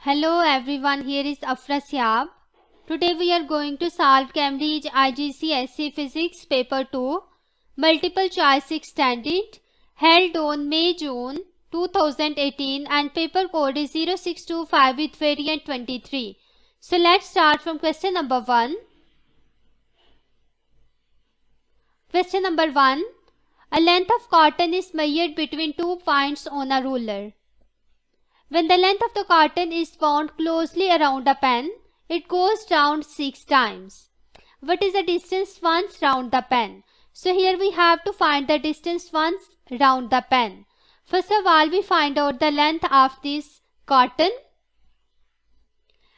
Hello everyone, here is Afra Siab. Today we are going to solve Cambridge IGCSE Physics Paper 2 Multiple Choice Extended held on May-June 2018 and paper code is 0625 with variant 23. So let's start from question number 1. Question number 1. A length of cotton is measured between 2 points on a ruler. When the length of the cotton is wound closely around a pen, it goes round 6 times. What is the distance once round the pen? So here we have to find the distance once round the pen. First of all, we find out the length of this cotton.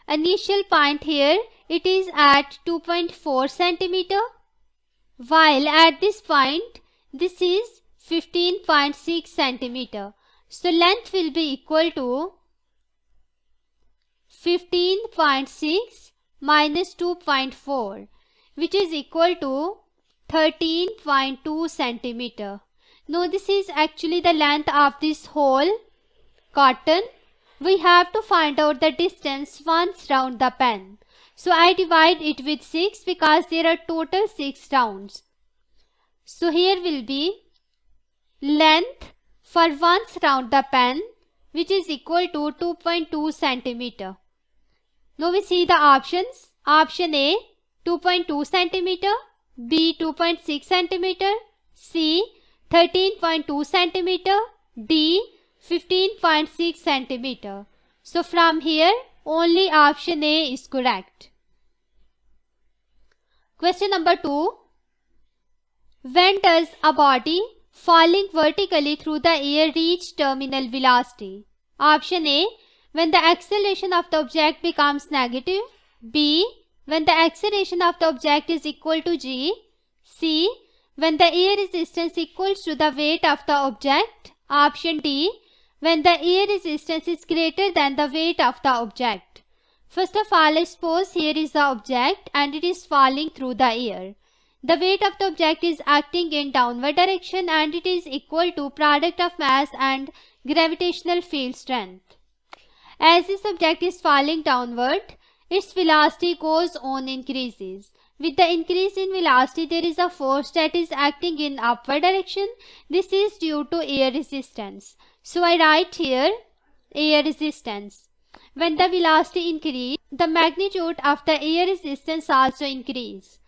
Initial point here, it is at 2.4 centimeter, while at this point, this is 15.6 centimeter. So length will be equal to 15.6 minus 2.4, which is equal to 13.2 centimeter. Now this is actually the length of this whole cotton. We have to find out the distance once round the pen. So I divide it with 6 because there are total 6 rounds. So here will be length for once round the pen, which is equal to 2.2 centimeter. Now we see the options. Option A 2.2 centimeter, B 2.6 centimeter, C 13.2 centimeter, D 15.6 centimeter. So from here only option A is correct. Question number 2. When does a body falling vertically through the air reach terminal velocity? Option A, when the acceleration of the object becomes negative. B, when the acceleration of the object is equal to g. C, when the air resistance equals to the weight of the object. Option D, when the air resistance is greater than the weight of the object. First of all, I suppose here is the object and it is falling through the air. The weight of the object is acting in downward direction and it is equal to product of mass and gravitational field strength. As this object is falling downward, its velocity goes on increases. With the increase in velocity, there is a force that is acting in upward direction. This is due to air resistance. So I write here air resistance. When the velocity increases, the magnitude of the air resistance also increases.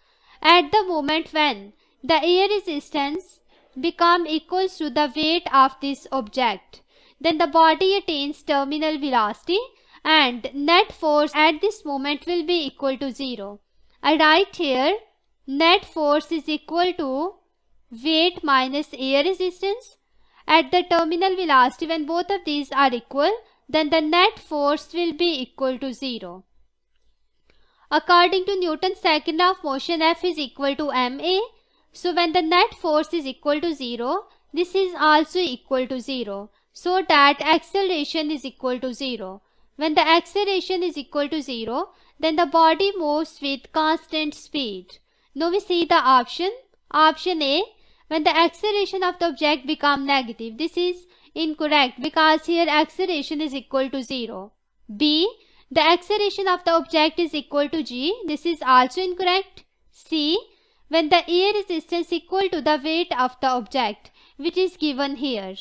At the moment when the air resistance becomes equal to the weight of this object, then the body attains terminal velocity and net force at this moment will be equal to 0. I write here net force is equal to weight minus air resistance. At the terminal velocity, when both of these are equal, then the net force will be equal to 0. According to Newton's second law of motion, F is equal to ma. So when the net force is equal to 0, this is also equal to 0. So that acceleration is equal to 0. When the acceleration is equal to 0, then the body moves with constant speed. Now we see the option. Option A, when the acceleration of the object becomes negative. This is incorrect because here acceleration is equal to 0. B, the acceleration of the object is equal to g. This is also incorrect. C, when the air resistance equal to the weight of the object, which is given here.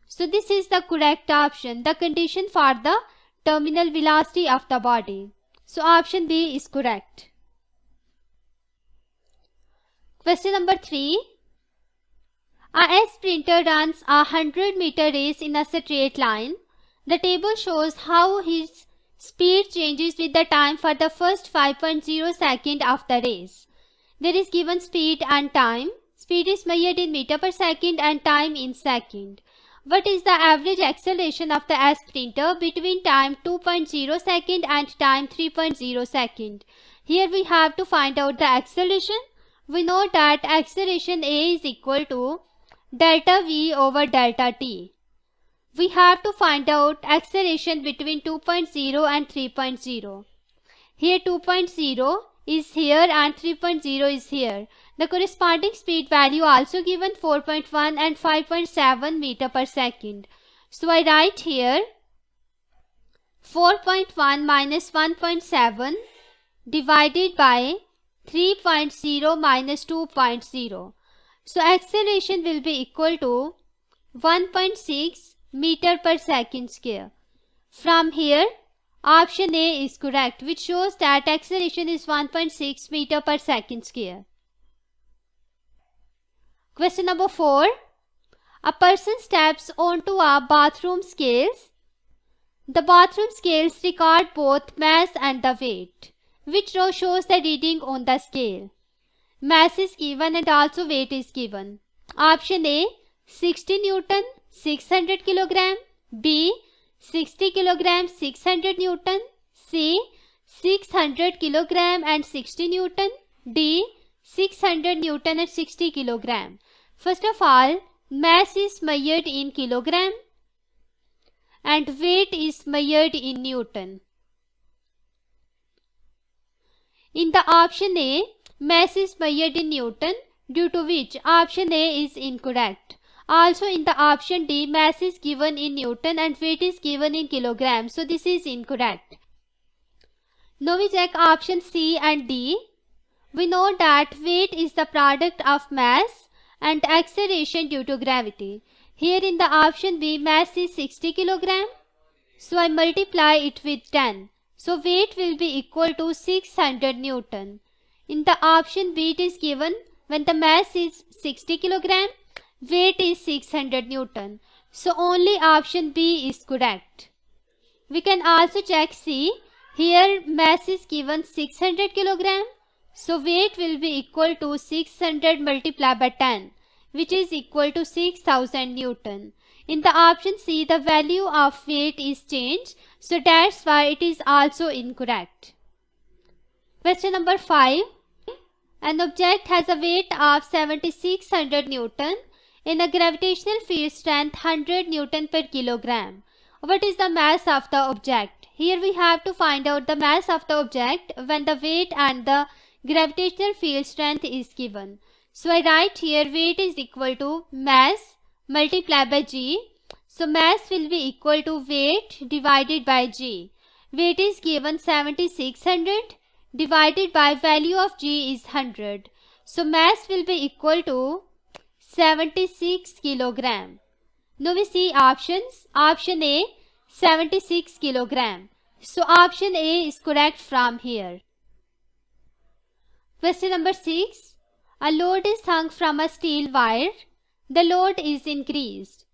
So this is the correct option, the condition for the terminal velocity of the body. So option B is correct. Question number 3. A sprinter runs a 100-meter race in a straight line. The table shows how his speed changes with the time for the first 5.0 second of the race. There is given speed and time. Speed is measured in meter per second and time in second. What is the average acceleration of the sprinter between time 2.0 second and time 3.0 second? Here we have to find out the acceleration. We know that acceleration A is equal to delta V over delta T. We have to find out acceleration between 2.0 and 3.0. Here 2.0 is here and 3.0 is here. The corresponding speed value also given 4.1 and 5.7 meter per second. So I write here 4.1 minus 1.7 divided by 3.0 minus 2.0. So acceleration will be equal to 1.6 meter per second square. From here, option A is correct, which shows that acceleration is 1.6 meter per second square. Question number 4. A person steps onto a bathroom scales. The bathroom scales record both mass and the weight. Which row shows the reading on the scale? Mass is given and also weight is given. Option A 60 Newton 600 kilogram, B 60 kilogram 600 Newton, C 600 kilogram and 60 Newton, D 600 Newton and 60 kilogram. First of all, mass is measured in kilogram and weight is measured in Newton. In the option A, mass is measured in Newton, due to which option A is incorrect. Also in the option D, mass is given in Newton and weight is given in kilogram, so this is incorrect. Now we check option C and D. We know that weight is the product of mass and acceleration due to gravity. Here in the option B, mass is 60 kilogram, so I multiply it with 10. So weight will be equal to 600 Newton. In the option B, it is given when the mass is 60 kilogram, weight is 600 Newton. So only option B is correct. We can also check C. Here mass is given 600 kilogram. So weight will be equal to 600 multiplied by 10, which is equal to 6000 Newton. In the option C, the value of weight is changed, so that's why it is also incorrect. Question number 5. An object has a weight of 7600 Newton in a gravitational field strength 100 Newton per kilogram. What is the mass of the object? Here we have to find out the mass of the object when the weight and the gravitational field strength is given. So I write here weight is equal to mass multiplied by g. So mass will be equal to weight divided by g. Weight is given 7600 divided by value of g is 100. So mass will be equal to 76 kilogram. Now we see options. Option A 76 kilogram. So option A is correct from here. Question number 6. A load is hung from a steel wire. The load is increased.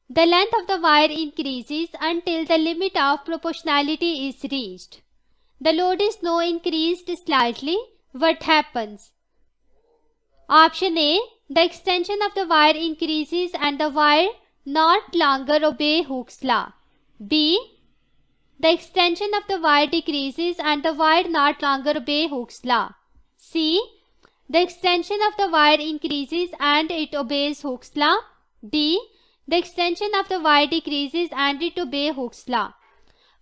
The length of the wire increases until the limit of proportionality is reached. The load is now increased slightly. What happens? Option A. The extension of the wire increases and the wire not longer obey Hooke's law. B. The extension of the wire decreases and the wire not longer obey Hooke's law. C. The extension of the wire increases and it obeys Hooke's law. D. The extension of the wire decreases and it obeys Hooke's law.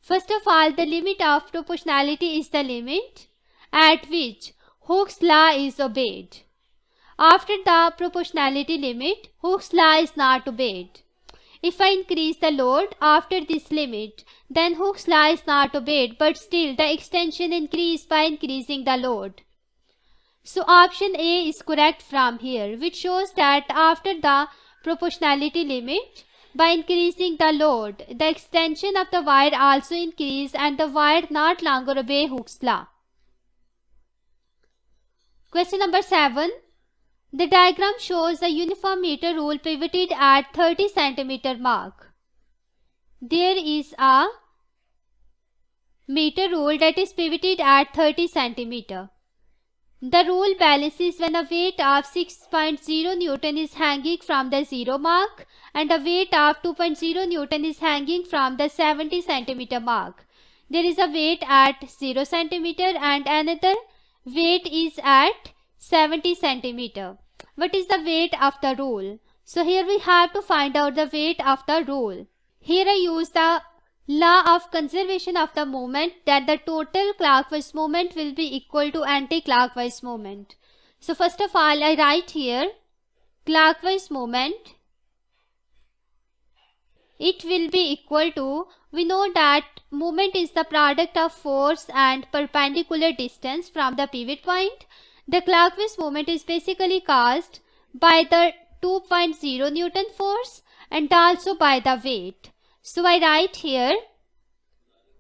First of all, the limit of proportionality is the limit at which Hooke's law is obeyed. After the proportionality limit, Hooke's law is not obeyed. If I increase the load after this limit, then Hooke's law is not obeyed, but still the extension increased by increasing the load. So option A is correct from here, which shows that after the proportionality limit, by increasing the load, the extension of the wire also increase and the wire not longer obey Hooke's law. Question number 7. The diagram shows a uniform meter rule pivoted at 30 cm mark. There is a meter rule that is pivoted at 30 cm. The rule balances when a weight of 6.0 Newton is hanging from the 0 mark and a weight of 2.0 Newton is hanging from the 70 cm mark. There is a weight at 0 cm and another weight is at 70 cm. What is the weight of the rule? So here we have to find out the weight of the rule. Here I use the law of conservation of the moment, that the total clockwise moment will be equal to anti-clockwise moment. So first of all, I write here clockwise moment. It will be equal to We know that movement is the product of force and perpendicular distance from the pivot point. The clockwise movement is basically caused by the 2.0 Newton force and also by the weight. So I write here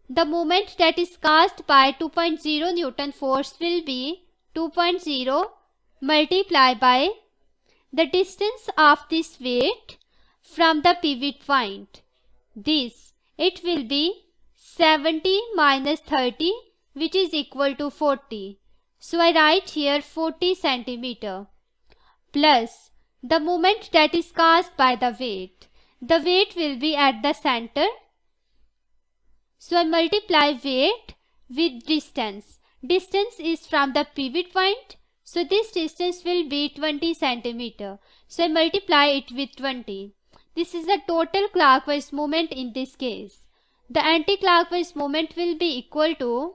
the moment that is caused by 2.0 Newton force will be 2.0 multiplied by the distance of this weight from the pivot point. It will be 70 minus 30, which is equal to 40. So I write here 40 centimeter plus the moment that is caused by the weight. The weight will be at the center. So I multiply weight with distance. Distance is from the pivot point. So this distance will be 20 centimeter. So I multiply it with 20. This is the total clockwise movement in this case. The anti-clockwise movement will be equal to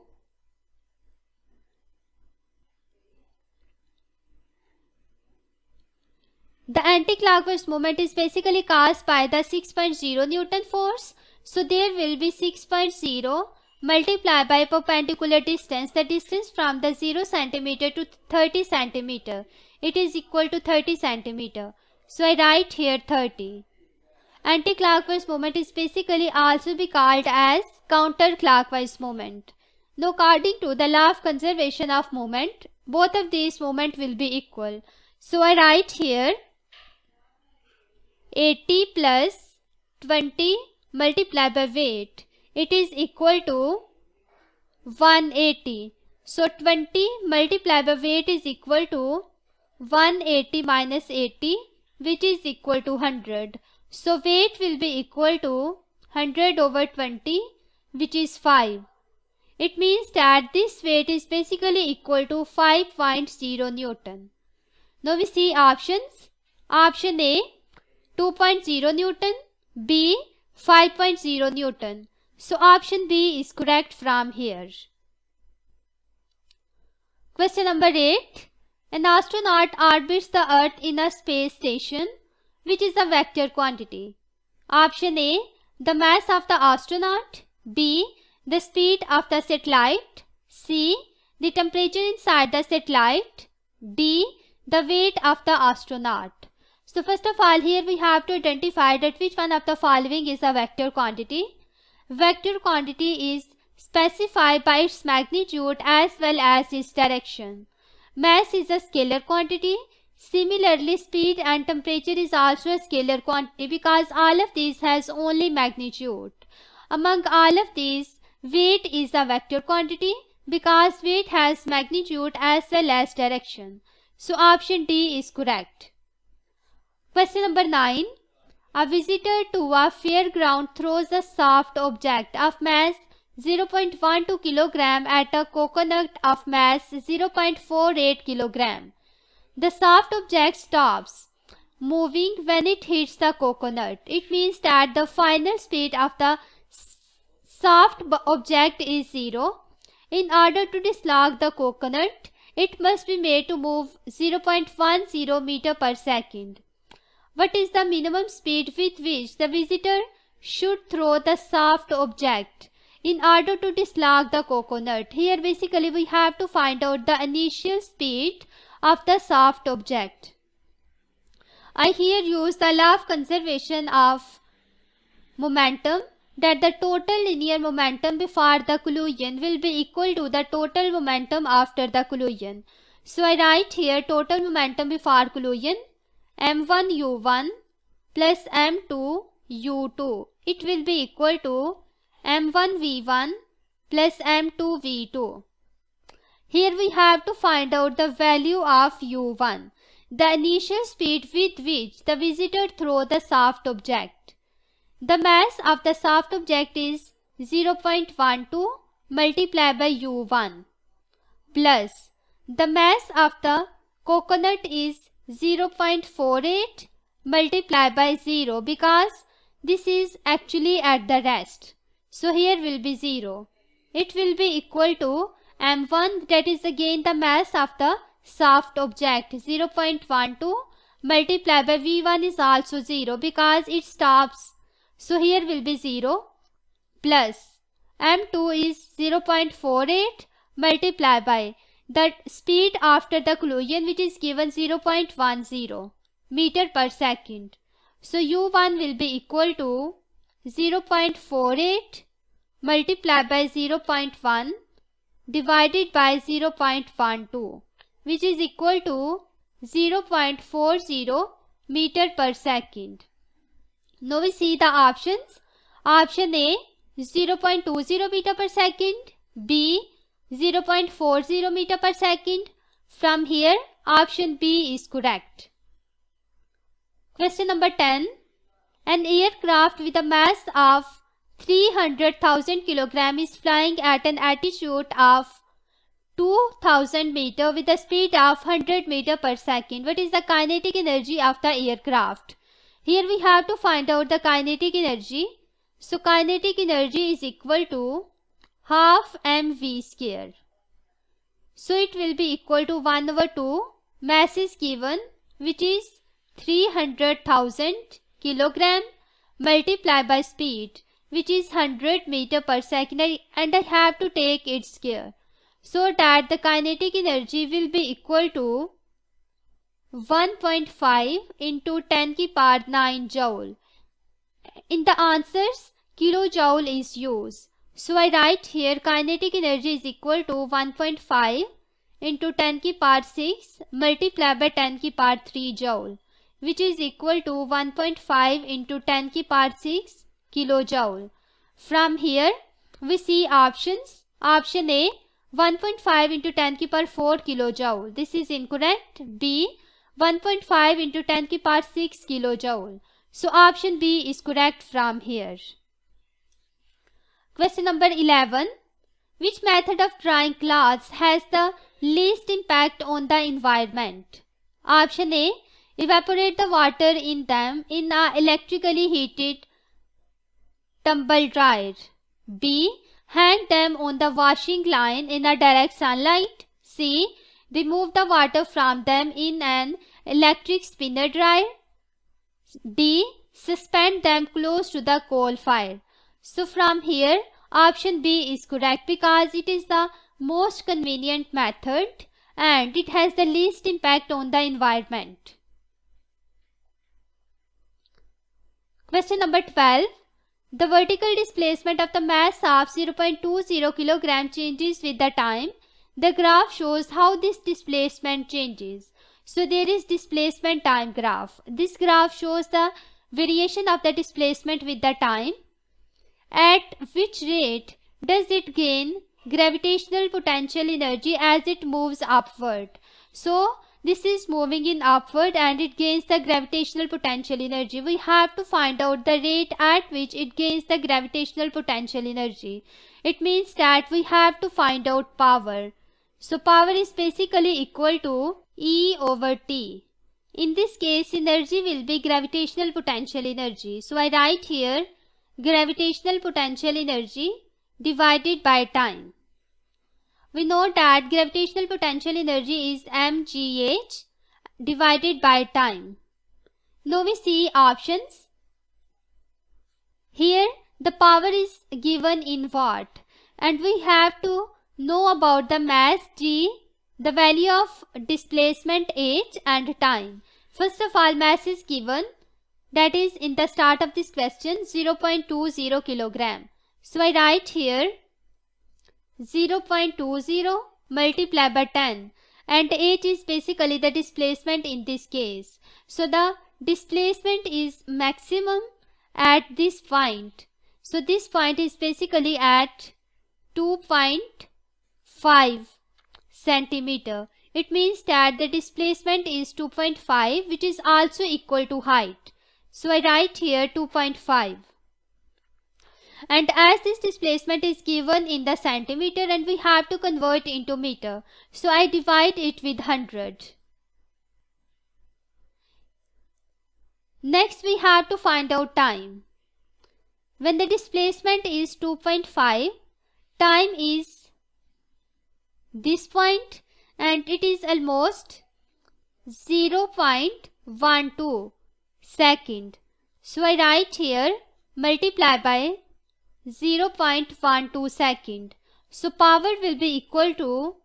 the anti-clockwise movement is basically caused by the 6.0 Newton force. So there will be 6.0 multiplied by perpendicular distance, the distance from the 0 centimeter to 30 centimeter. It is equal to 30 centimeter. So I write here 30. Anti-clockwise movement is basically also be called as counterclockwise movement. Now according to the law of conservation of moment, both of these movement will be equal. So I write here 80 plus 20 multiplied by weight. It is equal to 180. So 20 multiplied by weight is equal to 180 minus 80, which is equal to 100. So weight will be equal to 100 over 20, which is 5. It means that this weight is basically equal to 5.0 Newton. Now we see options. Option A 2.0 Newton, B 5.0 Newton. So option B is correct from here. Question number 8. An astronaut orbits the Earth in a space station. Which is a vector quantity? Option A, the mass of the astronaut. B, the speed of the satellite. C, the temperature inside the satellite. D, the weight of the astronaut. So first of all, here we have to identify that which one of the following is a vector quantity. Vector quantity is specified by its magnitude as well as its direction. Mass is a scalar quantity. Similarly, speed and temperature is also a scalar quantity because all of these has only magnitude. Among all of these, weight is a vector quantity because weight has magnitude as well as direction. So option D is correct. Question number 9. A visitor to a fairground throws a soft object of mass 0.12 kg at a coconut of mass 0.48 kg. The soft object stops moving when it hits the coconut. It means that the final speed of the soft object is 0. In order to dislodge the coconut, it must be made to move 0.10 meter per second. What is the minimum speed with which the visitor should throw the soft object in order to dislodge the coconut? Here basically we have to find out the initial speed of the soft object. I here use the law of conservation of momentum, that the total linear momentum before the collision will be equal to the total momentum after the collision. So I write here total momentum before collision m1 u1 plus m2 u2. It will be equal to m1 v1 plus m2 v2. Here we have to find out the value of u1, the initial speed with which the visitor throws the soft object. The mass of the soft object is 0.12 multiplied by u1 plus the mass of the coconut is 0.48 multiplied by 0 because this is actually at the rest. So here will be 0. It will be equal to m1, that is again the mass of the soft object 0.12 multiplied by v1 is also 0 because it stops. So here will be 0 plus m2 is 0.48 multiplied by the speed after the collision, which is given 0.10 meter per second. So u1 will be equal to 0.48 multiplied by 0.1 divided by 0.12, which is equal to 0.40 meter per second. Now we see the options. Option A 0.20 meter per second, B 0.40 meter per second. From here option B is correct. Question number 10. An aircraft with a mass of 300,000 kg is flying at an altitude of 2000 meter with a speed of 100 meter per second. What is the kinetic energy of the aircraft? Here we have to find out the kinetic energy. So kinetic energy is equal to half mv square. So it will be equal to 1/2. Mass is given, which is 300,000 kilogram multiplied by speed, which is 100 meter per second, and I have to take its square, so that the kinetic energy will be equal to 1.5 into 10 की power 9 joule. In the answers, kilojoule is used. So I write here kinetic energy is equal to 1.5 into 10 की power 6 multiplied by 10 की power 3 joule, which is equal to 1.5 into 10 की power 6 kilojoule. From here we see options. Option A 1.5 into 10 की power 4 kilojoule. This is incorrect. B 1.5 into 10 की power 6 kilojoule. So option B is correct from here. Question number 11. Which method of drying clothes has the least impact on the environment? Option A. Evaporate the water in them in a electrically heated tumble dryer. B. Hang them on the washing line in a direct sunlight. C. Remove the water from them in an electric spinner dryer. D. Suspend them close to the coal fire. So from here option B is correct, because it is the most convenient method and it has the least impact on the environment. Question number 12. The vertical displacement of the mass of 0.20 kg changes with the time. The graph shows how this displacement changes. So there is displacement time graph. This graph shows the variation of the displacement with the time. At which rate does it gain gravitational potential energy as it moves upward? So this is moving in upward and it gains the gravitational potential energy. We have to find out the rate at which it gains the gravitational potential energy. It means that we have to find out power. So power is basically equal to E over T. In this case energy will be gravitational potential energy. So I write here gravitational potential energy divided by time. We know that gravitational potential energy is mgh divided by time. Now we see options. Here the power is given in watt and we have to know about the mass g, the value of displacement h and time. First of all, mass is given, that is in the start of this question 0.20 kilogram. So I write here 0.20 multiplied by 10 and h is basically the displacement in this case. So the displacement is maximum at this point. So this point is basically at 2.5 centimeter. It means that the displacement is 2.5, which is also equal to height. So I write here 2.5. And as this displacement is given in the centimeter and we have to convert into meter, so I divide it with 100. Next we have to find out time. When the displacement is 2.5, time is this point and it is almost 0.12 second. So I write here multiply by 0.12 second. So power will be equal to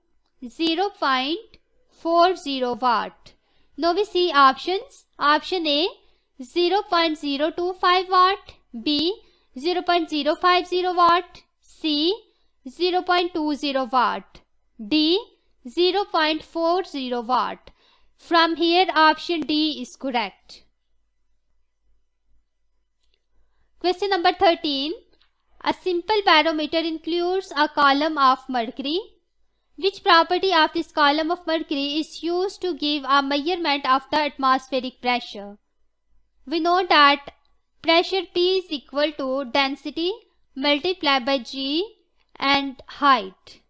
0.40 watt. Now we see options. Option A 0.025 watt, B 0.050 watt, C 0.20 watt, D 0.40 watt. From here option D is correct. Question number 13. A simple barometer includes a column of mercury. Which property of this column of mercury is used to give a measurement of the atmospheric pressure? We know that pressure P is equal to density multiplied by G and height.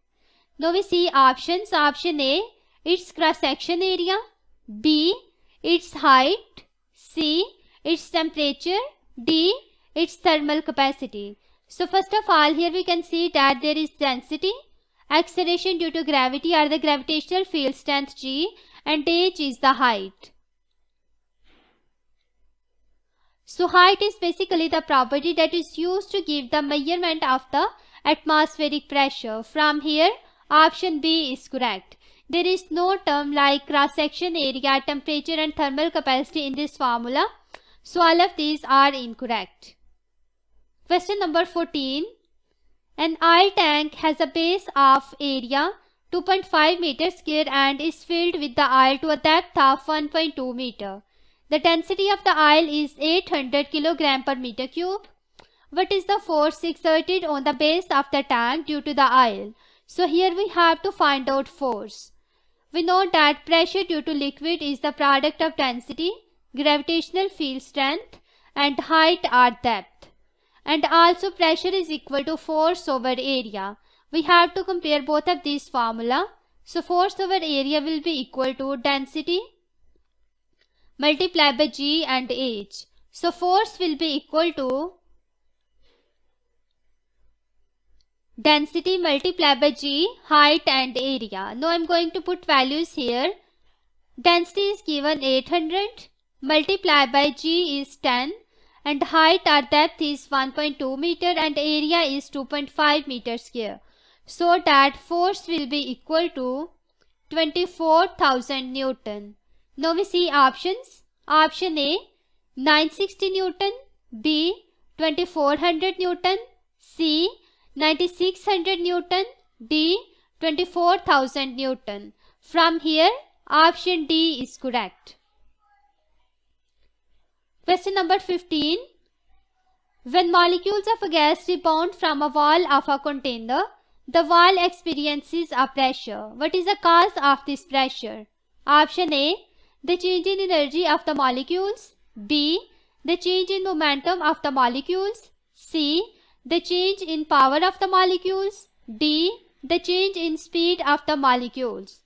Now we see options. Option A, its cross-section area, B, its height, C, its temperature, D, its thermal capacity. So first of all, here we can see that there is density, acceleration due to gravity or the gravitational field strength G, and H is the height. So height is basically the property that is used to give the measurement of the atmospheric pressure. From here option B is correct. There is no term like cross-section area, temperature and thermal capacity in this formula. So all of these are incorrect. Question number 14. An oil tank has a base of area 2.5 meters square and is filled with the oil to a depth of 1.2 meter. The density of the oil is 800 kg per meter cube. What is the force exerted on the base of the tank due to the oil? So here we have to find out force. We know that pressure due to liquid is the product of density, gravitational field strength and height or depth. And also pressure is equal to force over area. We have to compare both of these formula. So force over area will be equal to density multiplied by G and H. So force will be equal to density multiplied by G, height and area. Now I am going to put values here. Density is given 800, multiplied by G is 10, and height or depth is 1.2 meter and area is 2.5 meter square. So that force will be equal to 24,000 Newton. Now we see options. Option A 960 Newton, B 2400 Newton, C 9600 Newton, D 24,000 Newton. From here option D is correct. Question number 15. When molecules of a gas rebound from a wall of a container, the wall experiences a pressure. What is the cause of this pressure? Option A, the change in energy of the molecules, B, the change in momentum of the molecules, C, the change in power of the molecules, D, the change in speed of the molecules.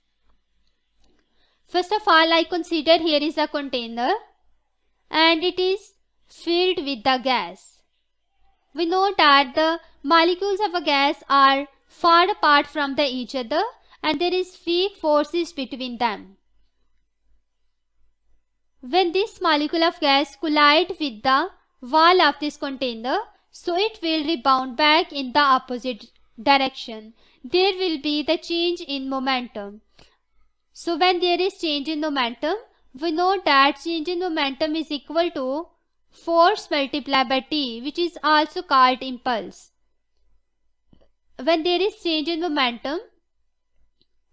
First of all, I consider here is a container and it is filled with the gas. We know that the molecules of a gas are far apart from each other and there is weak forces between them. When this molecule of gas collide with the wall of this container, so it will rebound back in the opposite direction. There will be the change in momentum. So when there is change in momentum, we know that change in momentum is equal to force multiplied by T, which is also called impulse. When there is change in momentum,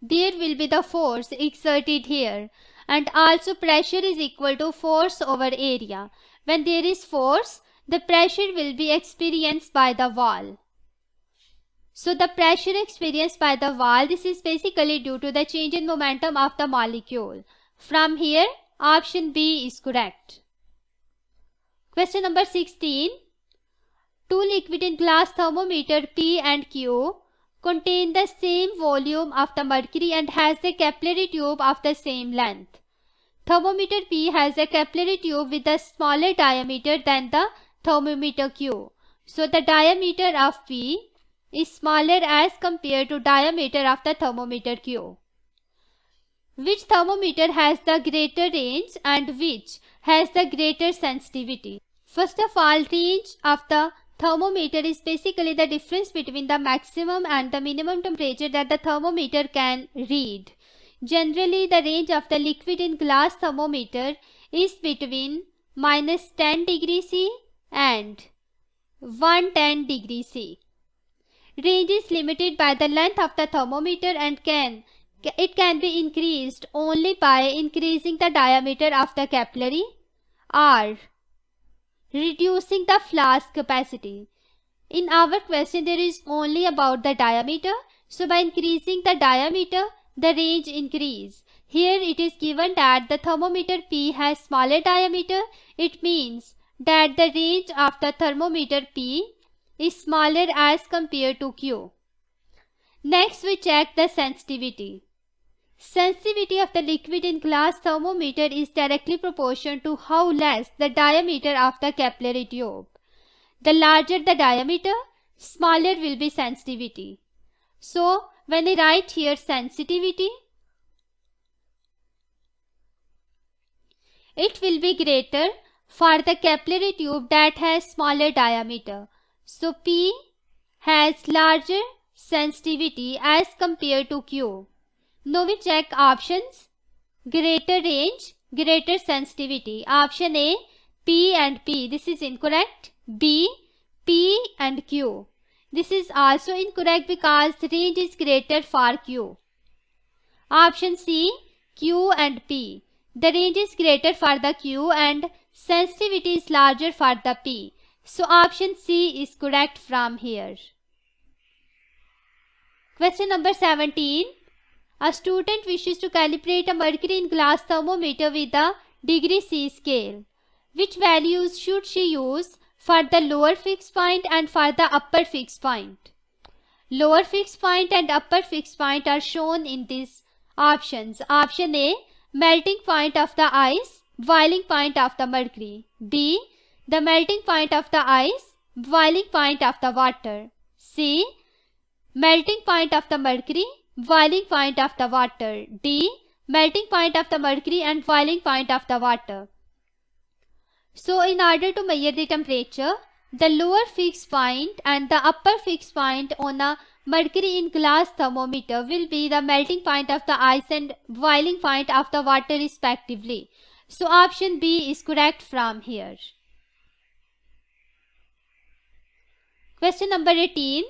there will be the force exerted here, and also pressure is equal to force over area. When there is force, the pressure will be experienced by the wall. So the pressure experienced by the wall, this is basically due to the change in momentum of the molecule. From here, option B is correct. Question number 16. Two liquid in glass thermometer P and Q contain the same volume of the mercury and has a capillary tube of the same length. Thermometer P has a capillary tube with a smaller diameter than the thermometer Q. So the diameter of P is smaller as compared to diameter of the thermometer Q. Which thermometer has the greater range and which has the greater sensitivity? First of all, range of the Thermometer is basically the difference between the maximum and the minimum temperature that the thermometer can read. Generally, the range of the liquid in glass thermometer is between -10 degrees C and 110 degrees C. Range is limited by the length of the thermometer and it can be increased only by increasing the diameter of the capillary or reducing the flask capacity. In our question, there is only about the diameter. So by increasing the diameter, the range increase. Here it is given that the thermometer P has smaller diameter. It means that the range of the thermometer P is smaller as compared to Q. Next, we check the sensitivity. Sensitivity of the liquid in glass thermometer is directly proportional to how less the diameter of the capillary tube. The larger the diameter, smaller will be sensitivity. So, when we write here sensitivity, it will be greater for the capillary tube that has smaller diameter. So, P has larger sensitivity as compared to Q. Now we check options. Greater range, greater sensitivity. Option A, P and P. This is incorrect. B, P and Q. This is also incorrect because range is greater for Q. Option C, Q and P. The range is greater for the Q and sensitivity is larger for the P. So option C is correct from here. Question number 17. A student wishes to calibrate a mercury in glass thermometer with a degree C scale. Which values should she use for the lower fixed point and for the upper fixed point? Lower fixed point and upper fixed point are shown in these options. Option A, melting point of the ice, boiling point of the mercury. B, the melting point of the ice, boiling point of the water. C, melting point of the mercury, boiling point of the water. D, melting point of the mercury and boiling point of the water. So in order to measure the temperature, the lower fixed point and the upper fixed point on a mercury in glass thermometer will be the melting point of the ice and boiling point of the water respectively. So option B is correct from here. Question number 18.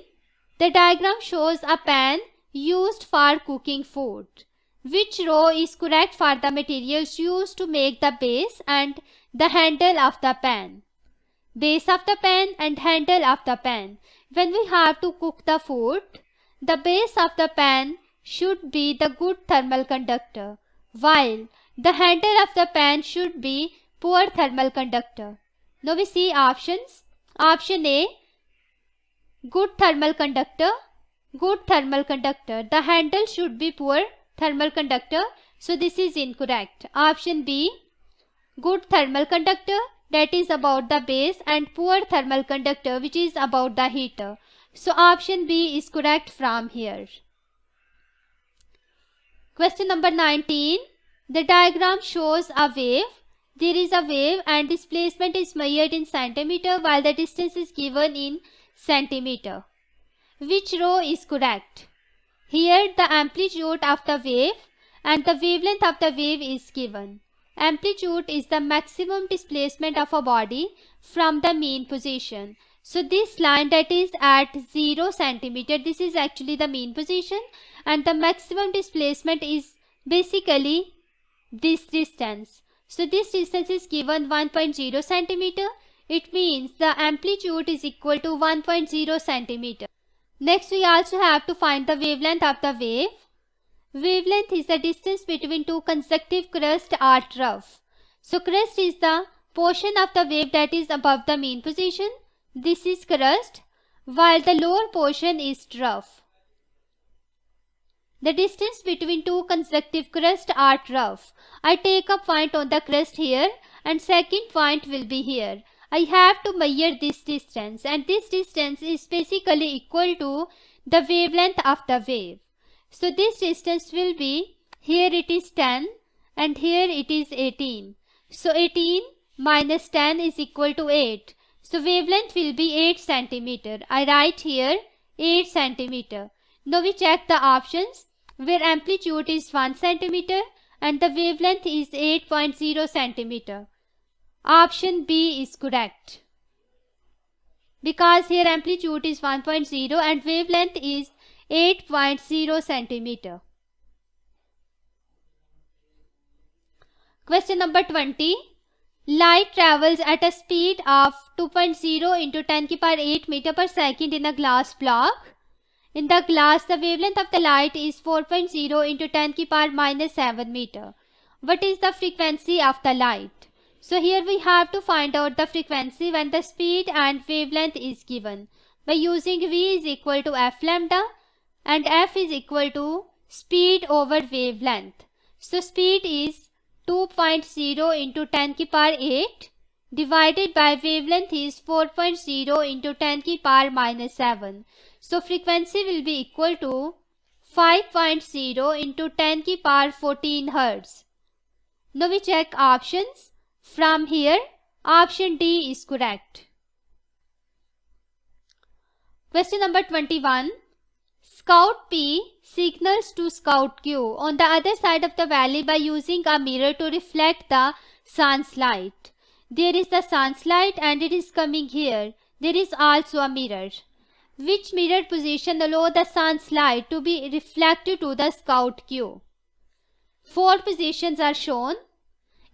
The diagram shows a pan used for cooking food. Which row is correct for the materials used to make the base and the handle of the pan? Base of the pan and handle of the pan. When we have to cook the food, the base of the pan should be the good thermal conductor, while the handle of the pan should be poor thermal conductor. Now we see options. Option A, good thermal conductor. Good thermal conductor. The handle should be poor thermal conductor. So this is incorrect. Option B, good thermal conductor, that is about the base, and poor thermal conductor, which is about the heater. So option B is correct from here. Question number 19. The diagram shows a wave. There is a wave and displacement is measured in centimeter while the distance is given in centimeter. Which row is correct? Here the amplitude of the wave and the wavelength of the wave is given. Amplitude is the maximum displacement of a body from the mean position. So this line that is at 0 centimeter, this is actually the mean position, and the maximum displacement is basically this distance. So this distance is given 1.0 centimeter. It means the amplitude is equal to 1.0 centimeter. Next, we also have to find the wavelength of the wave. Wavelength is the distance between two consecutive crests or trough. So crest is the portion of the wave that is above the mean position. This is crest, while the lower portion is trough. The distance between two consecutive crests or trough. I take a point on the crest here and second point will be here. I have to measure this distance, and this distance is basically equal to the wavelength of the wave. So this distance will be, here it is 10 and here it is 18. So 18 minus 10 is equal to 8. So wavelength will be 8 centimeter. I write here 8 centimeter. Now we check the options where amplitude is 1 centimeter and the wavelength is 8.0 centimeter. Option B is correct. Because here amplitude is 1.0 and wavelength is 8.0 centimeter. Question number 20. Light travels at a speed of 2.0 into 10 to the power 8 meter per second in a glass block. In the glass, the wavelength of the light is 4.0 into 10 to the power minus 7 meter. What is the frequency of the light? So here we have to find out the frequency when the speed and wavelength is given by using V is equal to F lambda and F is equal to speed over wavelength. So speed is 2.0 into 10 to the power 8 divided by wavelength is 4.0 into 10 to the power minus 7. So frequency will be equal to 5.0 into 10 to the power 14 Hertz. Now we check options. From here, option D is correct. Question number 21. Scout P signals to Scout Q on the other side of the valley by using a mirror to reflect the sun's light. There is the sun's light and it is coming here. There is also a mirror. Which mirror position allow the sun's light to be reflected to the Scout Q? 4 positions are shown.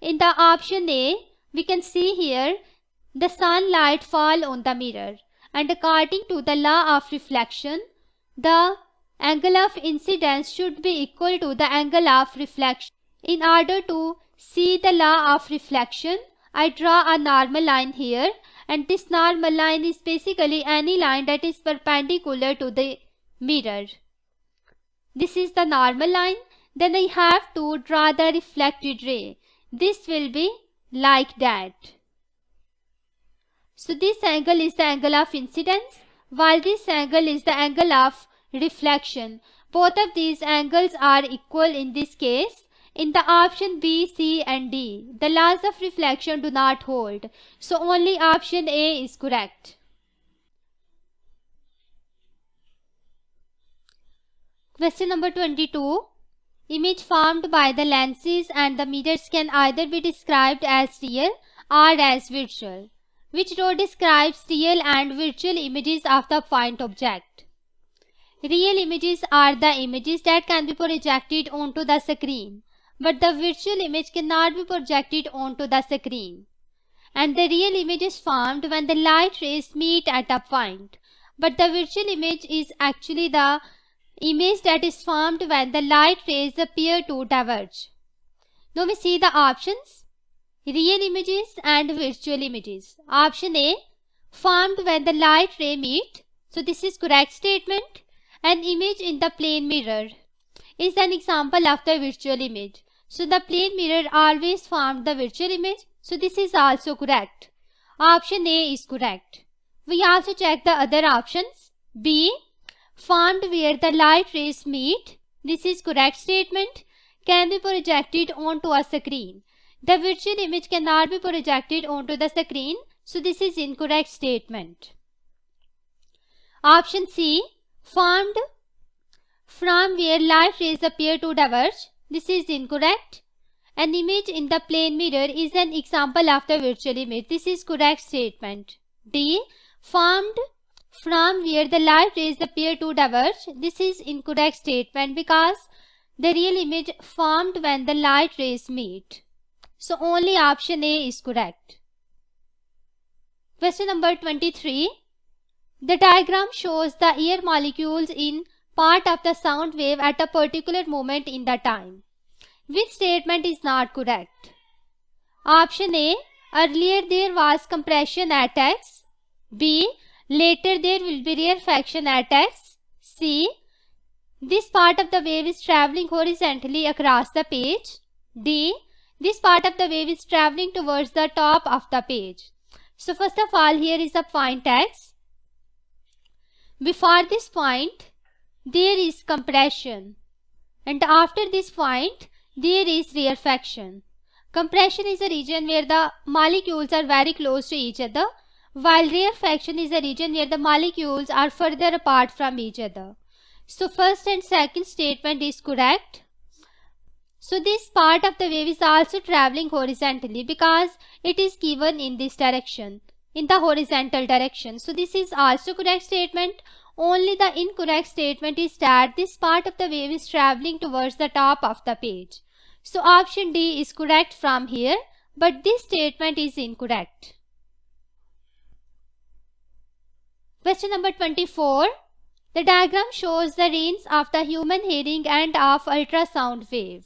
In the option A, we can see here the sunlight fall on the mirror, and according to the law of reflection, the angle of incidence should be equal to the angle of reflection. In order to see the law of reflection, I draw a normal line here, and this normal line is basically any line that is perpendicular to the mirror. This is the normal line. Then I have to draw the reflected ray. This will be like that. So this angle is the angle of incidence, while this angle is the angle of reflection. Both of these angles are equal in this case. In the option B, C and D, the laws of reflection do not hold. So only option A is correct. Question number 22. Image formed by the lenses and the mirrors can either be described as real or as virtual. Which row describes real and virtual images of the point object? Real images are the images that can be projected onto the screen, but the virtual image cannot be projected onto the screen. And the real image is formed when the light rays meet at a point, but the virtual image is actually the image that is formed when the light rays appear to diverge. Now we see the options. Real images and virtual images. Option A, formed when the light ray meet. So this is correct statement. An image in the plane mirror is an example of the virtual image. So the plane mirror always formed the virtual image. So this is also correct. Option A is correct. We also check the other options. B, formed where the light rays meet. This is correct statement. Can be projected onto a screen. The virtual image cannot be projected onto the screen. So this is incorrect statement. Option C, formed from where light rays appear to diverge. This is incorrect. An image in the plane mirror is an example of the virtual image. This is correct statement. D, formed from where the light rays appear to diverge. This is incorrect statement because the real image formed when the light rays meet. So only option A is correct. Question number 23. The diagram shows the air molecules in part of the sound wave at a particular moment in the time. Which statement is not correct? Option A, earlier there was compression at X. B, later there will be rarefaction at X. C, this part of the wave is traveling horizontally across the page. D, this part of the wave is traveling towards the top of the page. So first of all, here is the point X. Before this point, there is compression. And after this point, there is rarefaction. Compression is a region where the molecules are very close to each other, while rarefaction is a region where the molecules are further apart from each other. So first and second statement is correct. So this part of the wave is also traveling horizontally because it is given in this direction, in the horizontal direction. So this is also correct statement. Only the incorrect statement is that this part of the wave is traveling towards the top of the page. So option D is correct from here, but this statement is incorrect. Question number 24. The diagram shows the range of the human hearing and of ultrasound wave.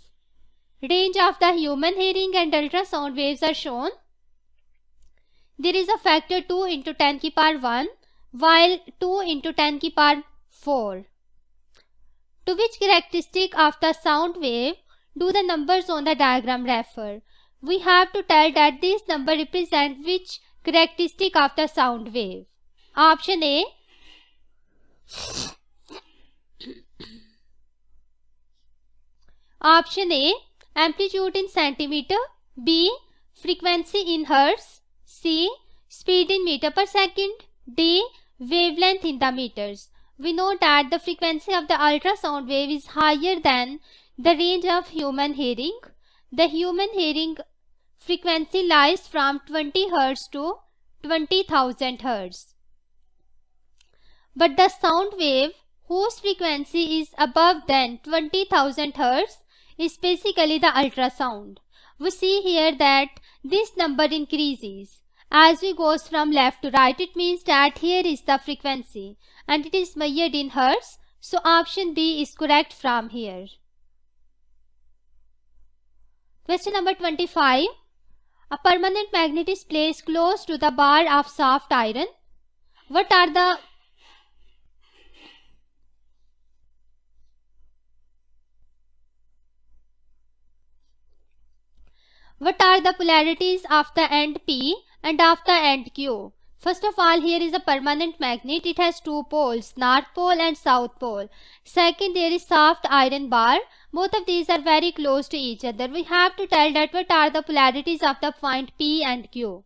Range of the human hearing and ultrasound waves are shown. There is a factor 2 into 10 की power 1 while 2 into 10 की power 4. To which characteristic of the sound wave do the numbers on the diagram refer? We have to tell that this number represents which characteristic of the sound wave. Option A. Option A. Amplitude in centimeter. B. Frequency in hertz. C. Speed in meter per second. D. Wavelength in the meters. We know that the frequency of the ultrasound wave is higher than the range of human hearing. The human hearing frequency lies from 20 Hz to 20,000 Hz. But the sound wave whose frequency is above than 20,000 Hz is basically the ultrasound. We see here that this number increases. As we goes from left to right, it means that here is the frequency and it is measured in Hertz. So option B is correct from here. Question number 25. A permanent magnet is placed close to the bar of soft iron. What are the polarities of the end P and of the end Q? First of all, here is a permanent magnet. It has two poles, North Pole and South Pole. Second, there is soft iron bar. Both of these are very close to each other. We have to tell that what are the polarities of the point P and Q.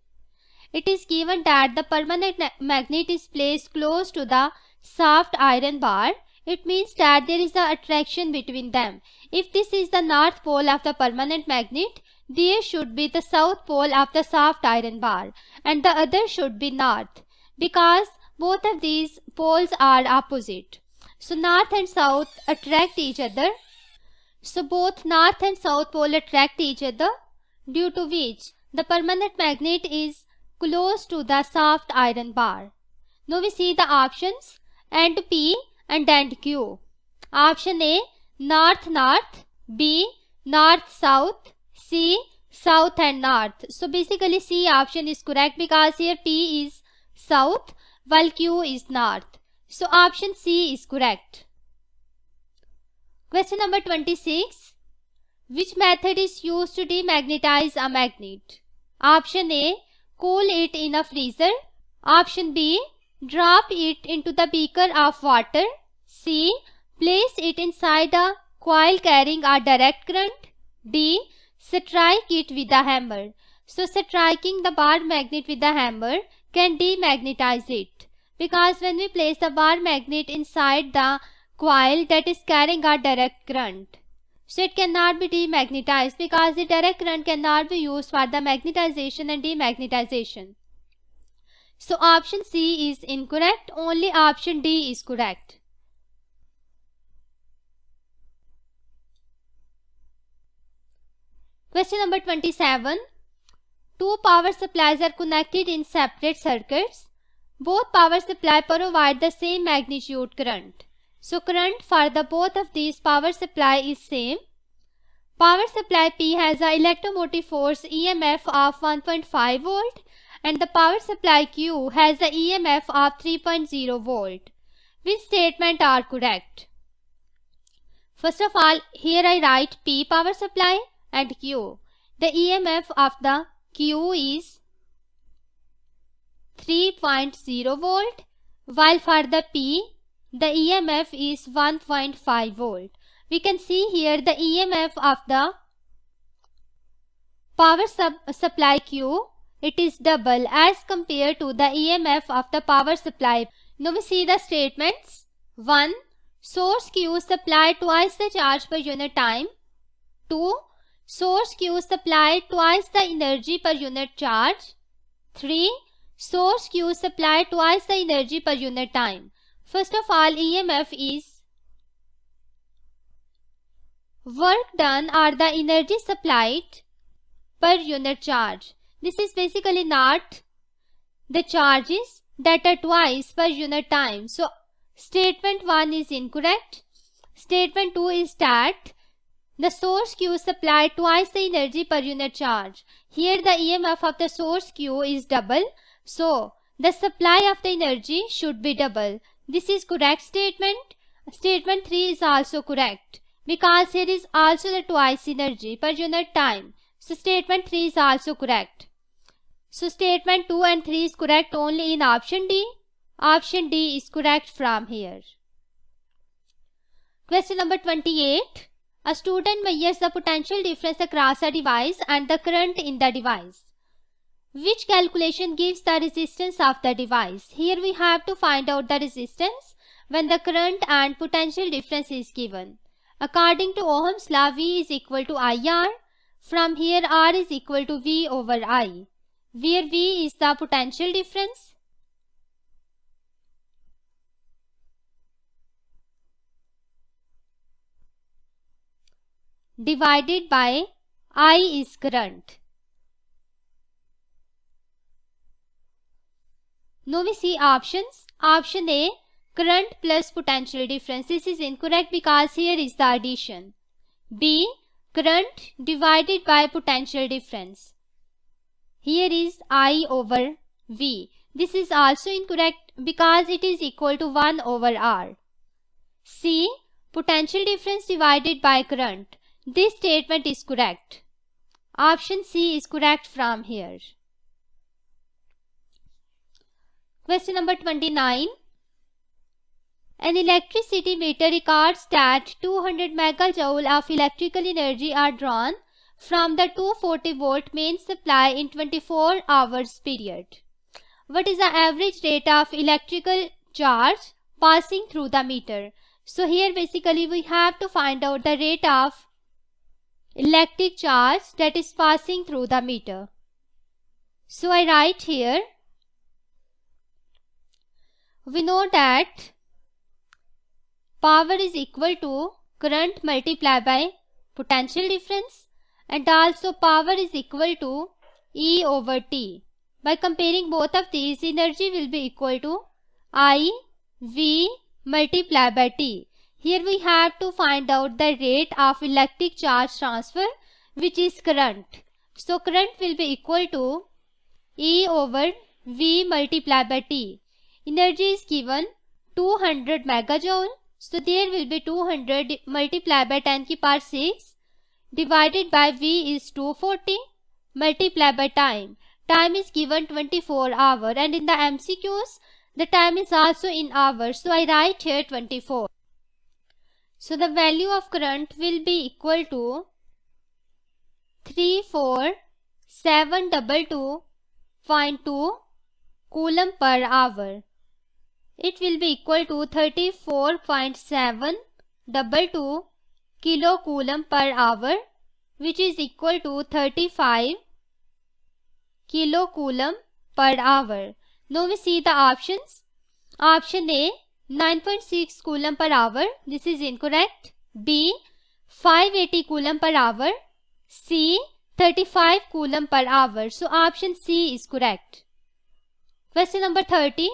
It is given that the permanent magnet is placed close to the soft iron bar. It means that there is an attraction between them. If this is the North Pole of the permanent magnet, there should be the South Pole of the soft iron bar and the other should be North, because both of these poles are opposite. So North and South attract each other. So both North and South Pole attract each other, due to which the permanent magnet is close to the soft iron bar. Now we see the options: end P and end Q. Option A, North North. B, North South. C, South and North. So basically C option is correct because here P is South while Q is North. So option C is correct. Question number 26. Which method is used to demagnetize a magnet? Option A, cool it in a freezer. Option B, drop it into the beaker of water. C, place it inside a coil carrying a direct current. D, strike it with a hammer. So striking the bar magnet with a hammer can demagnetize it, because when we place the bar magnet inside the coil that is carrying a direct current, so it cannot be demagnetized because the direct current cannot be used for the magnetization and demagnetization. So option C is incorrect. Only option D is correct. Question number 27. Two power supplies are connected in separate circuits. Both power supplies provide the same magnitude current. So current for the both of these power supply is same. Power supply P has a electromotive force EMF of 1.5 volt and the power supply Q has a EMF of 3.0 volt. Which statement are correct? First of all, here I write P power supply and Q. The EMF of the Q is 3.0 volt, while for the P, the EMF is 1.5 volt. We can see here the EMF of the power supply Q it is double as compared to the EMF of the power supply. Now we see the statements. 1. Source Q supply twice the charge per unit time. 2. Source Q supply twice the energy per unit charge. 3. Source Q supply twice the energy per unit time. First of all, EMF is work done or the energy supplied per unit charge. This is basically not the charges that are twice per unit time. So statement 1 is incorrect. Statement 2 is that the source Q supplied twice the energy per unit charge. Here the EMF of the source Q is double. So the supply of the energy should be double. This is correct statement. Statement 3 is also correct because here is also the twice energy per unit time. So statement 3 is also correct. So statement 2 and 3 is correct only in option D. Option D is correct from here. Question number 28. A student measures the potential difference across a device and the current in the device. Which calculation gives the resistance of the device? Here we have to find out the resistance when the current and potential difference is given. According to Ohm's law, V is equal to IR. From here, R is equal to V over I, where V is the potential difference. Divided by I is current. Now we see options. Option A, current plus potential difference. This is incorrect because here is the addition. B, current divided by potential difference. Here is I over V. This is also incorrect because it is equal to 1 over R. C, potential difference divided by current. This statement is correct. Option C is correct from here. Question number 29. An electricity meter records that 200 megajoule of electrical energy are drawn from the 240 volt main supply in 24 hours period. What is the average rate of electrical charge passing through the meter? So here basically we have to find out the rate of electric charge that is passing through the meter. So I write here, we know that power is equal to current multiplied by potential difference, and also power is equal to E over T. By comparing both of these, energy will be equal to I V multiplied by T. Here we have to find out the rate of electric charge transfer, which is current. So current will be equal to E over V multiplied by T. Energy is given 200 megajoule. So there will be 200 multiplied by 10 की power 6 divided by V is 240 multiplied by time. Time is given 24 hours, and in the MCQs the time is also in hours. So I write here 24. So the value of current will be equal to 34722.2 coulomb per hour. It will be equal to 34.722 kilocoulomb per hour, which is equal to 35 kilocoulomb per hour. Now we see the options. Option A, 9.6 coulomb per hour. This is incorrect. B, 580 coulomb per hour. C, 35 coulomb per hour. So option C is correct. Question number 30.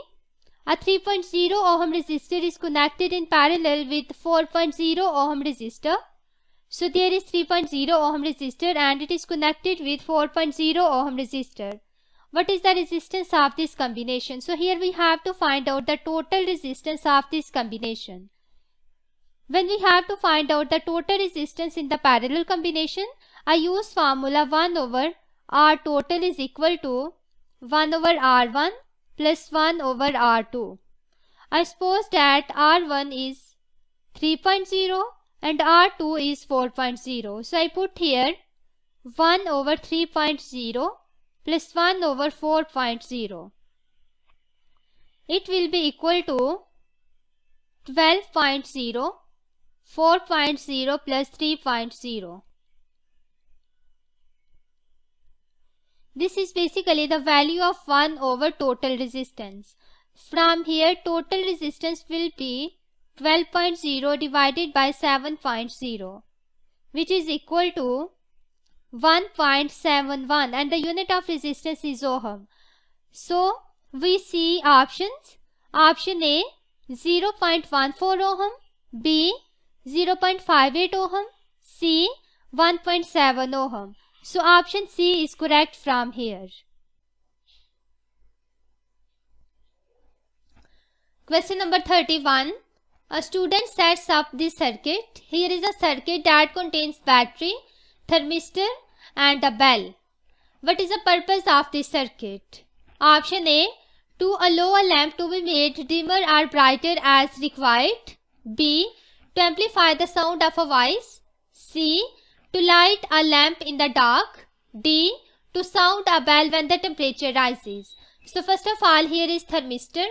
A 3.0 ohm resistor is connected in parallel with 4.0 ohm resistor. So there is 3.0 ohm resistor and it is connected with 4.0 ohm resistor. What is the resistance of this combination? So here we have to find out the total resistance of this combination. When we have to find out the total resistance in the parallel combination, I use formula 1 over R total is equal to 1 over R1 plus 1 over R2. I suppose that R1 is 3.0 and R2 is 4.0. So I put here 1 over 3.0 plus 1 over 4.0. It will be equal to 12.0, 4.0 plus 3.0. This is basically the value of 1 over total resistance. From here, total resistance will be 12.0 divided by 7.0, which is equal to 1.71, and the unit of resistance is ohm. So, we see options. Option A 0.14 ohm, B 0.58 ohm, C 1.7 ohm. So option C is correct from here. Question number 31. A student sets up this circuit. Here is a circuit that contains battery, thermistor and a bell. What is the purpose of this circuit? Option A. To allow a lamp to be made dimmer or brighter as required. B. To amplify the sound of a voice. C. To light a lamp in the dark. D. To sound a bell when the temperature rises. So first of all, here is thermistor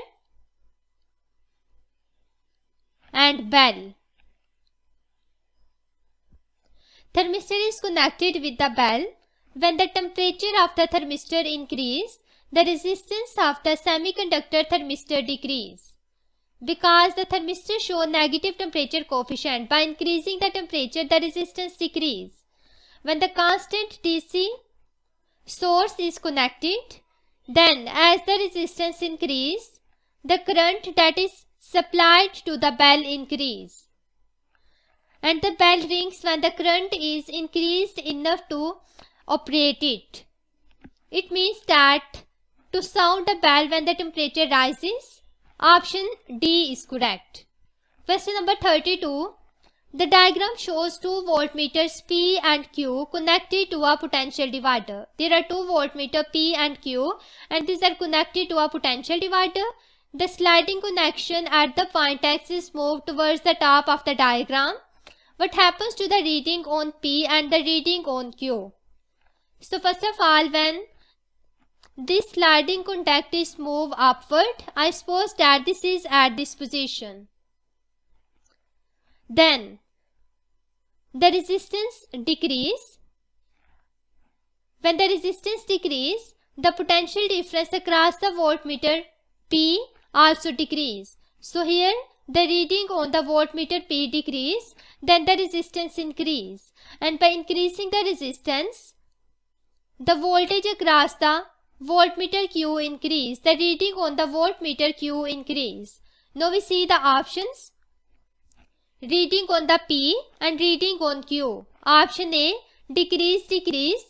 and bell. Thermistor is connected with the bell. When the temperature of the thermistor increases, the resistance of the semiconductor thermistor decreases. Because the thermistor shows negative temperature coefficient, by increasing the temperature, the resistance decreases. When the constant DC source is connected, then as the resistance increases, the current that is supplied to the bell increases. And the bell rings when the current is increased enough to operate it. It means that to sound a bell when the temperature rises, option D is correct. Question number 32. The diagram shows two voltmeters P and Q connected to a potential divider. There are two voltmeters P and Q, and these are connected to a potential divider. The sliding connection at the point X is moved towards the top of the diagram. What happens to the reading on P and the reading on Q? So first of all, when this sliding contact is moved upward, I suppose that this is at this position. Then the resistance decreases. When the resistance decreases, the potential difference across the voltmeter P also decreases. So here the reading on the voltmeter P decreases, then the resistance increases. And by increasing the resistance, the voltage across the voltmeter Q increase. The reading on the voltmeter Q increase. Now we see the options. Reading on the P and reading on Q. Option A, decrease.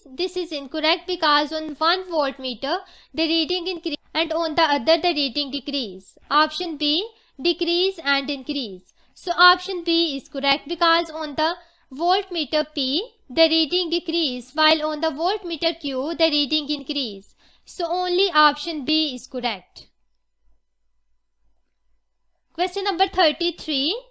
This is incorrect because on one voltmeter the reading increase and on the other the reading decrease. Option B, decrease and increase. So option B is correct because on the voltmeter P the reading decrease while on the voltmeter Q the reading increase. So only option B is correct. Question number 33.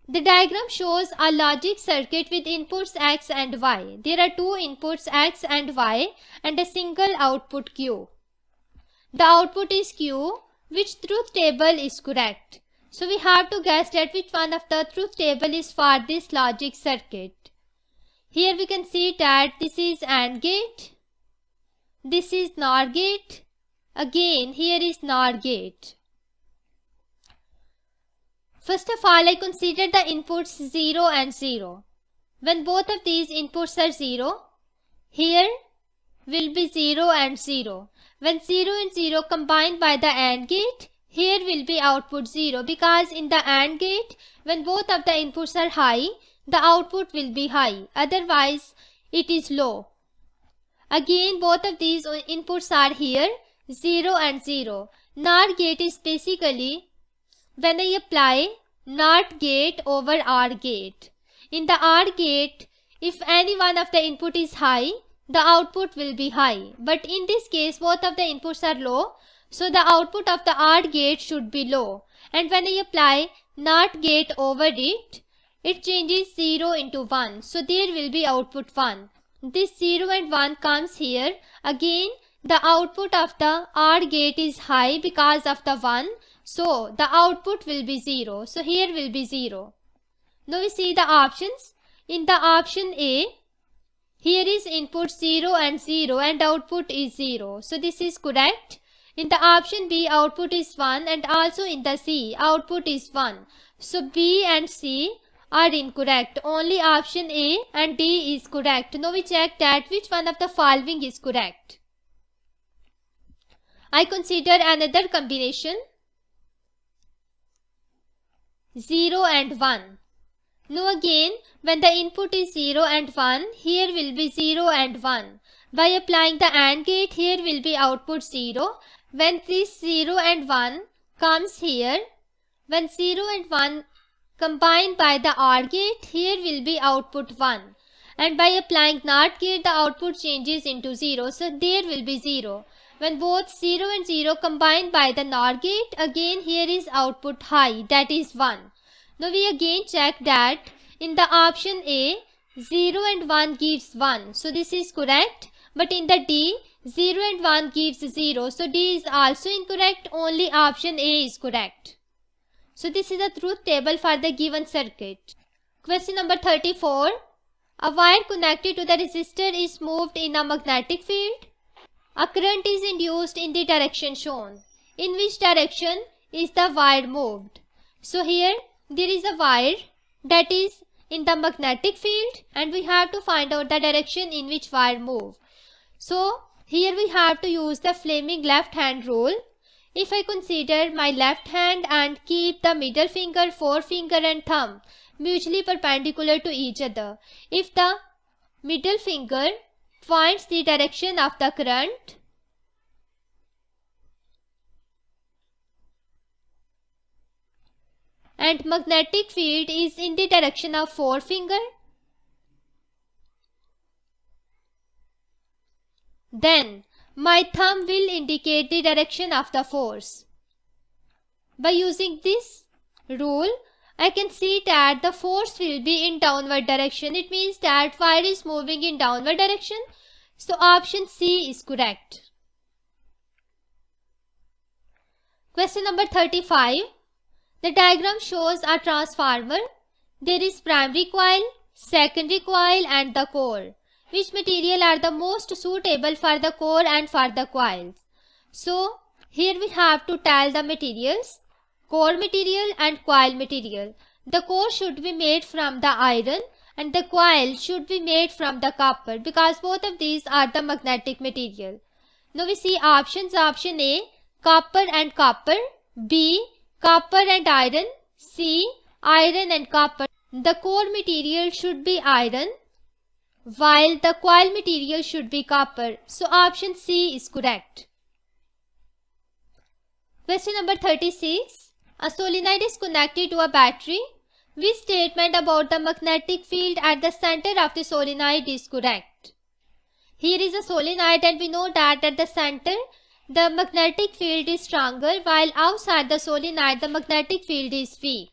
The diagram shows a logic circuit with inputs X and Y. There are two inputs X and Y and a single output Q. The output is Q. Which truth table is correct? So we have to guess that which one of the truth table is for this logic circuit. Here we can see that this is AND gate. This is NOR gate. Again here is NOR gate. First of all, I consider the inputs 0 and 0. When both of these inputs are 0, here will be 0 and 0. When 0 and 0 combined by the AND gate, here will be output 0 because in the AND gate, when both of the inputs are high, the output will be high. Otherwise, it is low. Again, both of these inputs are here, 0 and 0. NOR gate is basically when I apply NOT gate over OR gate. In the OR gate, if any one of the input is high, the output will be high. But in this case, both of the inputs are low, so the output of the OR gate should be low. And when I apply NOT gate over it, it changes 0 into 1. So there will be output 1. this 0 and 1 comes here. Again, the output of the OR gate is high because of the 1. So, the output will be 0. So, here will be 0. Now, we see the options. In the option A, here is input 0 and output is 0. So, this is correct. In the option B, output is 1 and also in the C, output is 1. So, B and C are incorrect. Only option A and D is correct. Now, we check that which one of the following is correct. I consider another combination 0 and 1. Now again, when the input is 0 and 1, here will be 0 and 1. By applying the AND gate, here will be output 0. When this 0 and 1 comes here, when 0 and 1 combined by the OR gate, here will be output 1. And by applying NOT gate, the output changes into 0. So there will be 0. When both 0 and 0 combined by the NOR gate, again here is output high, that is 1. Now we again check that in the option A, 0 and 1 gives 1. So this is correct. But in the D, 0 and 1 gives 0. So D is also incorrect. Only option A is correct. So this is the truth table for the given circuit. Question number 34. A wire connected to the resistor is moved in a magnetic field. A current is induced in the direction shown. In which direction is the wire moved? So here there is a wire that is in the magnetic field and we have to find out the direction in which wire move. So here we have to use the Fleming left hand rule. If I consider my left hand and keep the middle finger, forefinger and thumb mutually perpendicular to each other, if the middle finger finds the direction of the current and magnetic field is in the direction of forefinger, then my thumb will indicate the direction of the force. By using this rule, I can see that the force will be in downward direction. It means that wire is moving in downward direction. So option C is correct. Question number 35. The diagram shows a transformer. There is primary coil, secondary coil and the core. Which material are the most suitable for the core and for the coils? So here we have to tell the materials. Core material and coil material. The core should be made from the iron and the coil should be made from the copper because both of these are the magnetic material. Now we see options. Option A, copper and copper. B, copper and iron. C, iron and copper. The core material should be iron while the coil material should be copper. So option C is correct. Question number 36. A solenoid is connected to a battery. Which statement about the magnetic field at the center of the solenoid is correct? Here is a solenoid and we know that at the center the magnetic field is stronger while outside the solenoid the magnetic field is weak.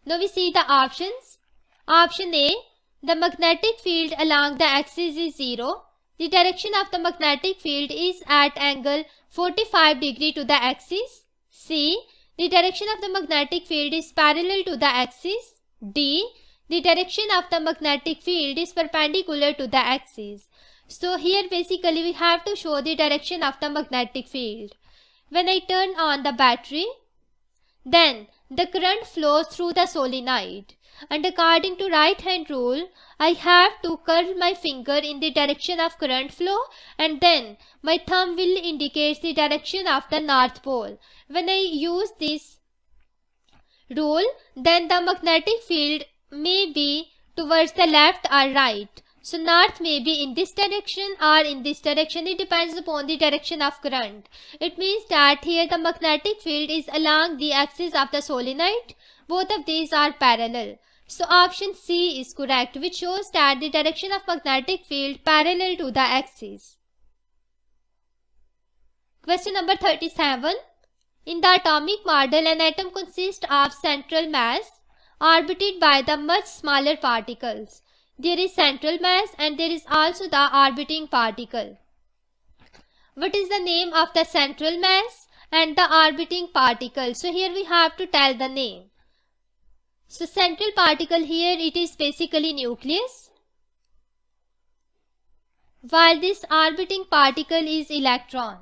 Now we see the options. Option A, the magnetic field along the axis is 0. The direction of the magnetic field is at angle 45 degree to the axis. C, the direction of the magnetic field is parallel to the axis. D, the direction of the magnetic field is perpendicular to the axis. So here basically we have to show the direction of the magnetic field. When I turn on the battery, then the current flows through the solenoid. And according to right hand rule, I have to curl my finger in the direction of current flow and then my thumb will indicate the direction of the north pole. When I use this rule, then the magnetic field may be towards the left or right. So north may be in this direction or in this direction. It depends upon the direction of current. It means that here the magnetic field is along the axis of the solenoid. Both of these are parallel. So option C is correct, which shows that the direction of magnetic field parallel to the axis. Question number 37. In the atomic model, an atom consists of central mass orbited by the much smaller particles. there is central mass and there is also the orbiting particle. What is the name of the central mass and the orbiting particle? So here we have to tell the name. So central particle here, it is basically nucleus, while this orbiting particle is electron.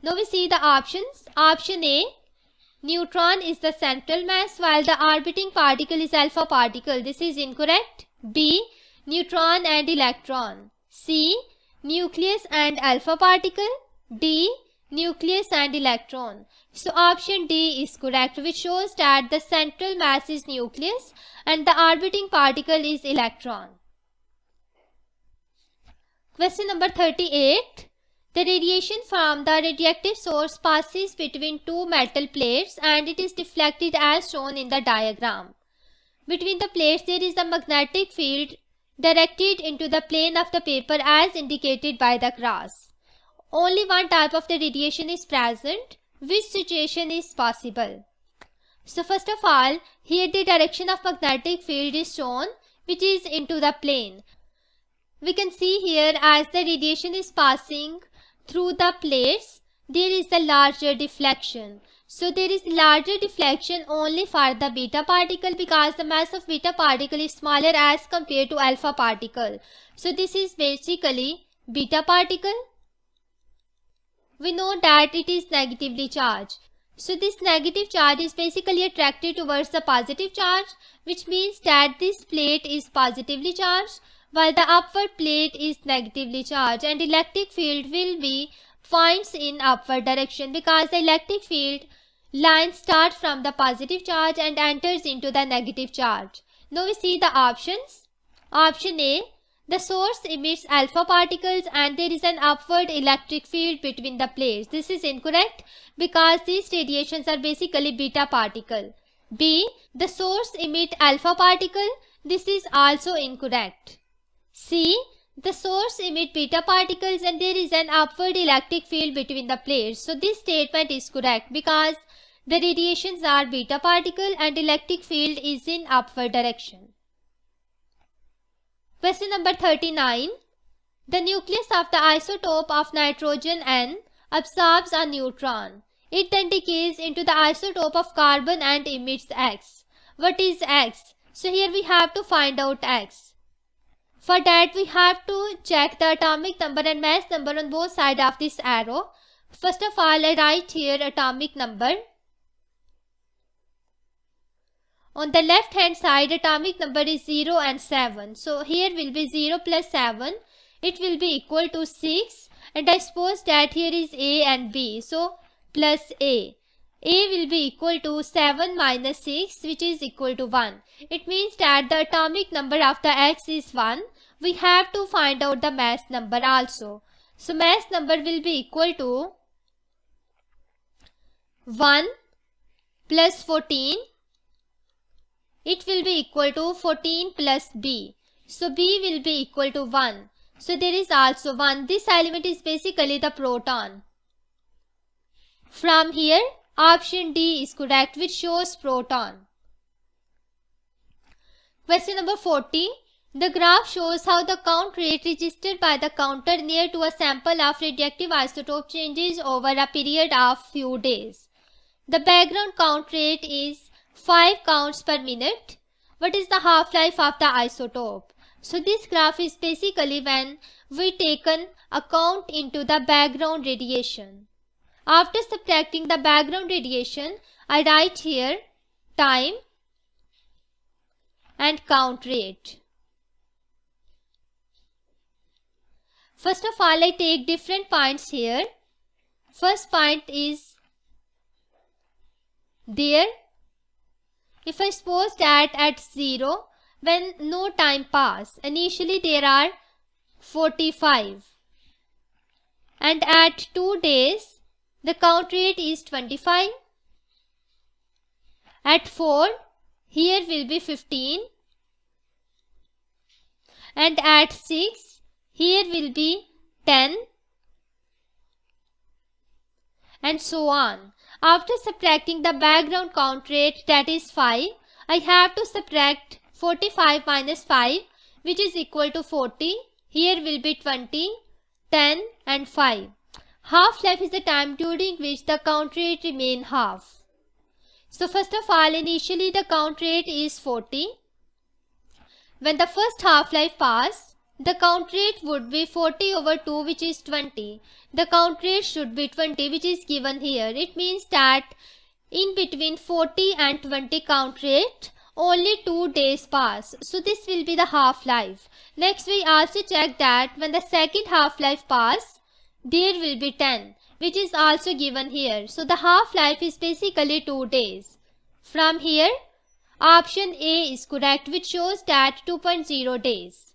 Now we see the options. Option A, neutron is the central mass while the orbiting particle is alpha particle. This is incorrect. B, neutron and electron. C, nucleus and alpha particle. D, nucleus and electron. So option D is correct, which shows that the central mass is nucleus and the orbiting particle is electron. Question number 38. The radiation from the radioactive source passes between two metal plates and it is deflected as shown in the diagram. Between the plates there is a magnetic field directed into the plane of the paper as indicated by the cross. Only one type of the radiation is present. Which situation is possible? So first of all, here the direction of magnetic field is shown, which is into the plane. We can see here as the radiation is passing through the plates, there is a larger deflection. So there is larger deflection only for the beta particle because the mass of beta particle is smaller as compared to alpha particle. So this is basically beta particle. We know that it is negatively charged. So this negative charge is basically attracted towards the positive charge, which means that this plate is positively charged while the upward plate is negatively charged, and electric field will be points in upward direction because the electric field lines start from the positive charge and enters into the negative charge. Now we see the options. Option A, the source emits alpha particles and there is an upward electric field between the plates. This is incorrect because these radiations are basically beta particle. B, the source emits alpha particle. This is also incorrect. C, the source emits beta particles and there is an upward electric field between the plates. So this statement is correct because the radiations are beta particle and electric field is in upward direction. Question number 39. The nucleus of the isotope of nitrogen N absorbs a neutron. It then decays into the isotope of carbon and emits X. What is X? So here we have to find out X. For that we have to check the atomic number and mass number on both sides of this arrow. First of all, I write here atomic number. On the left hand side, atomic number is 0 and 7. So here will be 0 plus 7. It will be equal to 6. And I suppose that here is A and B. So plus A. A will be equal to 7 minus 6, which is equal to 1. It means that the atomic number of the X is 1. We have to find out the mass number also. So mass number will be equal to 1 plus 14. It will be equal to 14 plus B. So B will be equal to 1. So there is also 1. This element is basically the proton. From here, option D is correct, which shows proton. Question number 40. The graph shows how the count rate registered by the counter near to a sample of radioactive isotope changes over a period of few days. The background count rate is 5 counts per minute. What is the half-life of the isotope? So this graph is basically when we taken a count into the background radiation. After subtracting the background radiation, I write here time and count rate. First of all, I take different points here. First point is there. If I suppose that at 0, when no time pass, initially there are 45. And at 2 days, the count rate is 25. At 4, here will be 15. And at 6, here will be 10. And so on. After subtracting the background count rate, that is 5, I have to subtract 45 minus 5, which is equal to 40. Here will be 20, 10 and 5. Half-life is the time during which the count rate remain half. So first of all, initially the count rate is 40. When the first half-life pass, the count rate would be 40 over 2, which is 20. The count rate should be 20, which is given here. It means that in between 40 and 20 count rate, only 2 days pass. So this will be the half-life. Next we also check that when the second half-life pass, there will be 10, which is also given here. So the half-life is basically 2 days. From here, option A is correct, which shows that 2.0 days.